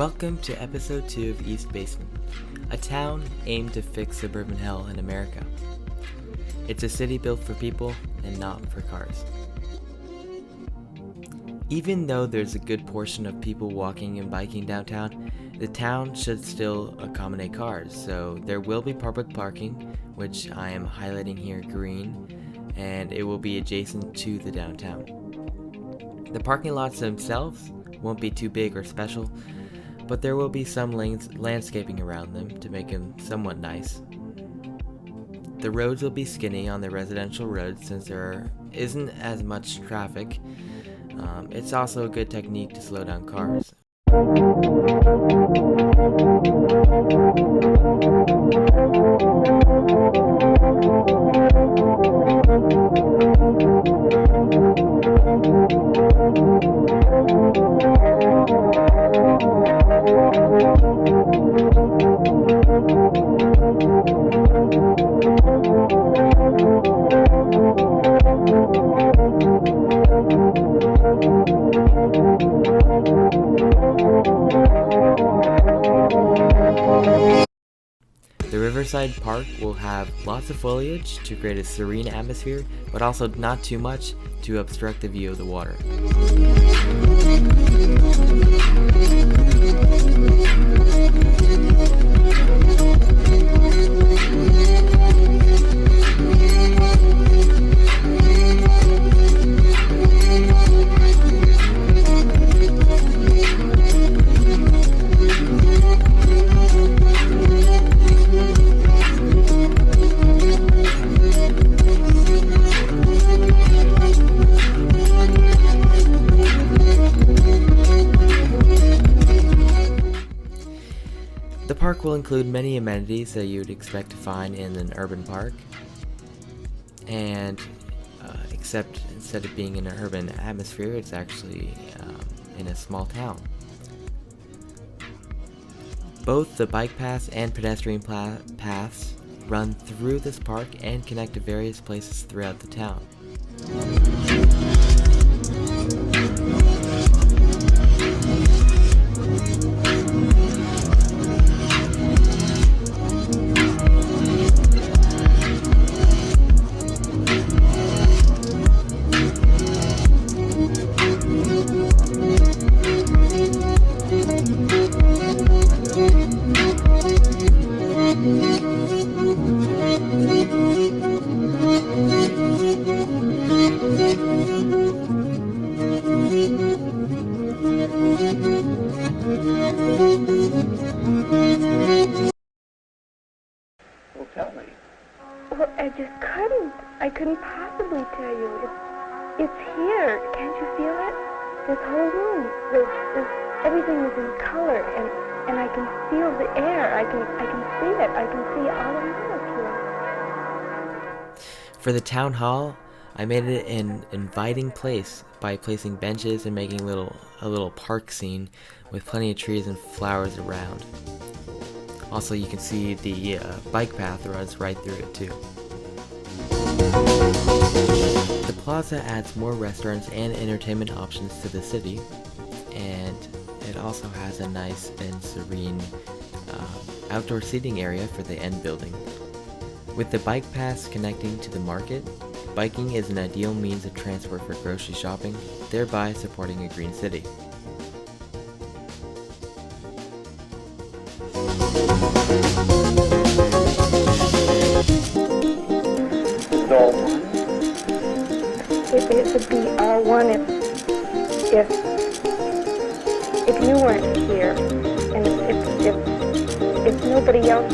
Welcome to episode 2 of East Basin, a town aimed to fix suburban hell in America. It's a city built for people and not for cars. Even though there's a good portion of people walking and biking downtown, the town should still accommodate cars, so there will be public parking, which I am highlighting here green, and it will be adjacent to the downtown. The parking lots themselves won't be too big or special, but there will be some landscaping around them to make them somewhat nice. The roads will be skinny on the residential roads since there isn't as much traffic. It's also a good technique to slow down cars. The Riverside Park will have lots of foliage to create a serene atmosphere, but also not too much to obstruct the view of the water. The park will include many amenities that you would expect to find in an urban park, and except instead of being in an urban atmosphere, it's actually in a small town. Both the bike paths and pedestrian paths run through this park and connect to various places throughout the town. Well, tell me. Well, I couldn't possibly tell you. It's here. Can't you feel it? This whole room, everything is in color, and I can feel the air. I can see it. I can see all around here. For the town hall, I made it an inviting place by placing benches and making a little park scene with plenty of trees and flowers around. Also, you can see the bike path runs right through it too. The plaza adds more restaurants and entertainment options to the city, and it also has a nice and serene outdoor seating area for the end building. With the bike paths connecting to the market, biking is an ideal means of transport for grocery shopping, thereby supporting a green city. It would be R1 if you weren't here, and if nobody else.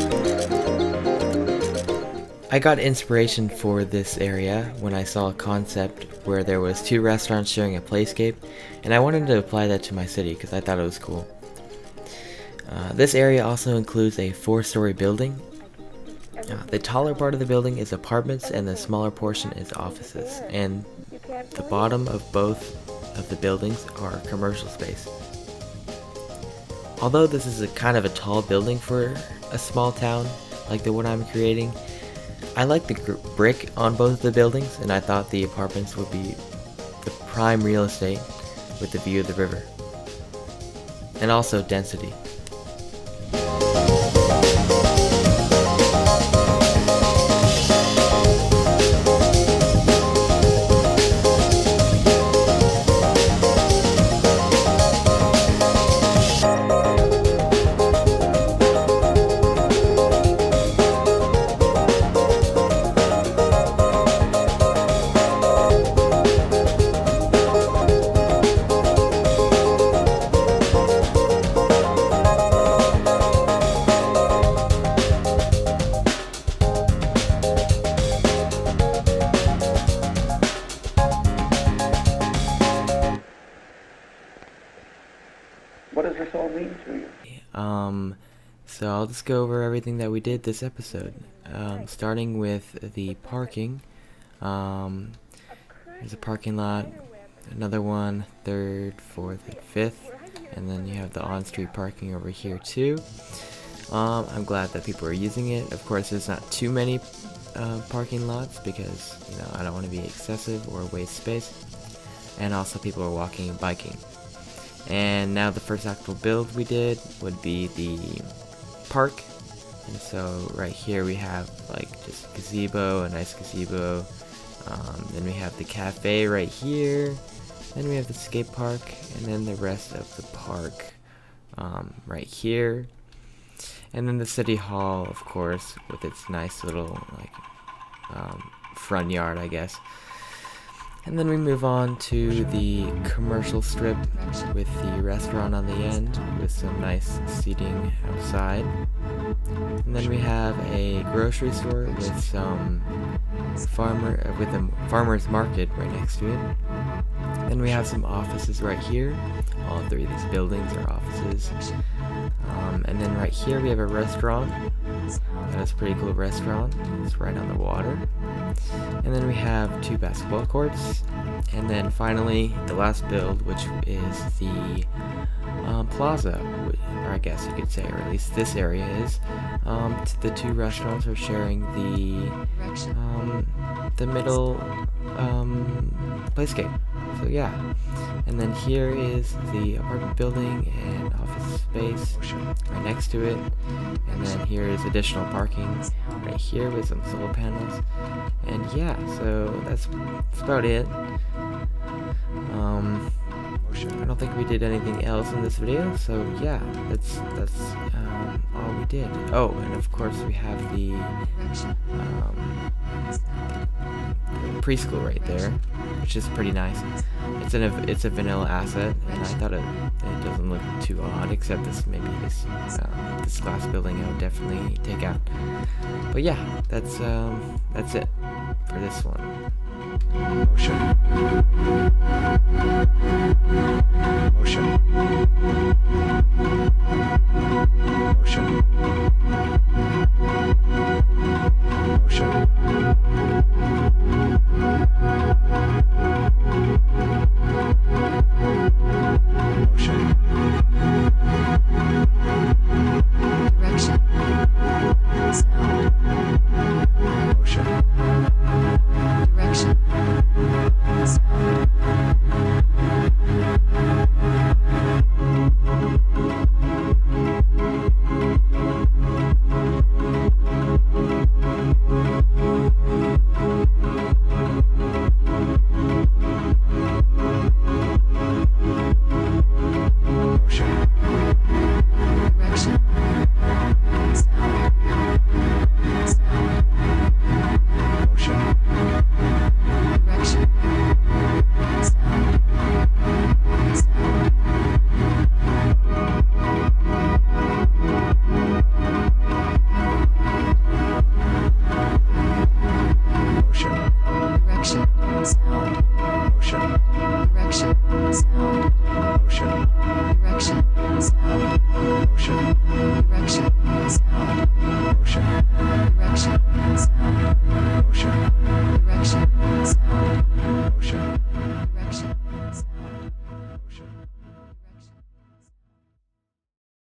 I got inspiration for this area when I saw a concept where there was 2 restaurants sharing a playscape, and I wanted to apply that to my city because I thought it was cool. This area also includes a 4-story building. The taller part of the building is apartments and the smaller portion is offices, and the bottom of both of the buildings are commercial space. Although this is a kind of a tall building for a small town like the one I'm creating, I like the brick on both of the buildings, and I thought the apartments would be the prime real estate with the view of the river. and also density. What does this all mean to you? So I'll just go over everything that we did this episode. Starting with the parking. There's a parking lot, another one, third, fourth, and fifth, and then you have the on-street parking over here too. I'm glad that people are using it. Of course, there's not too many parking lots because I don't want to be excessive or waste space, and also people are walking and biking. And now the first actual build we did would be the park. And so right here we have like just gazebo, a nice gazebo. Then we have the cafe right here. Then we have the skate park, and then the rest of the park right here. And then the city hall, of course, with its nice little front yard, I guess. And then we move on to the commercial strip with the restaurant on the end with some nice seating outside. And then we have a grocery store with some a farmer's market right next to it. Then we have some offices right here. All three of these buildings are offices. And then right here we have a restaurant. That is a pretty cool restaurant. It's right on the water. And then we have 2 basketball courts. And then finally, the last build, which is the Plaza, or I guess you could say, or at least this area is. The 2 restaurants are sharing the middle playscape. So yeah. And then here is the apartment building and office space right next to it. And then here is additional parking right here with some solar panels. And yeah, so that's about it. I don't think we did anything else in this video, so yeah, that's all we did. Oh, and of course we have the preschool right there, which is pretty nice. It's a vanilla asset, and I thought it doesn't look too odd, except this glass building I would definitely take out. But yeah, that's it for this one.